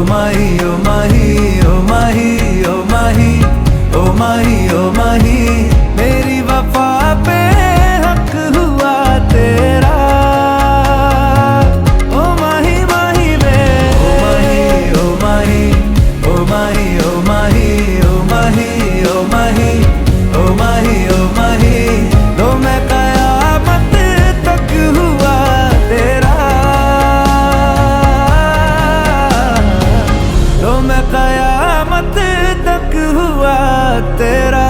माही ओ माही ओ माही ओ माही ओ माही ओ माही मेरी वफा पे हक हुआ तेरा। ओ माही माही वे ओ माही ओ माही ओ माही ओ माही ओ माही ओ माही ओ माही ओ माही तो मैं कयामत तक हुआ तेरा। तो मैं कयामत तक हुआ तेरा।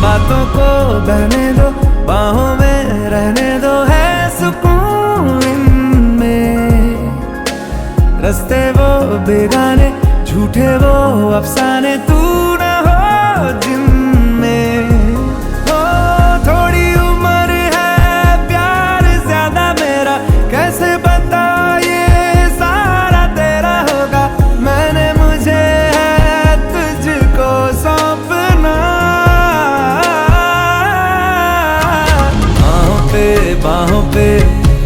बातों को बहने दो, बाहों में रहने दो, है सुकून इनमें। रस्ते वो बेगाने, झूठे वो अफसाने, तू न हो जिनमें। हो थोड़ी उम्र है, प्यार ज्यादा मेरा, कैसे बता ये सारा तेरा होगा। मैंने मुझे है तुझको सौंपना। बाहों पे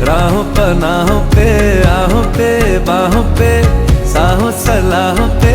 राहों पनाहों पे, आहों पे बाहों पे, साहों सलाहों पे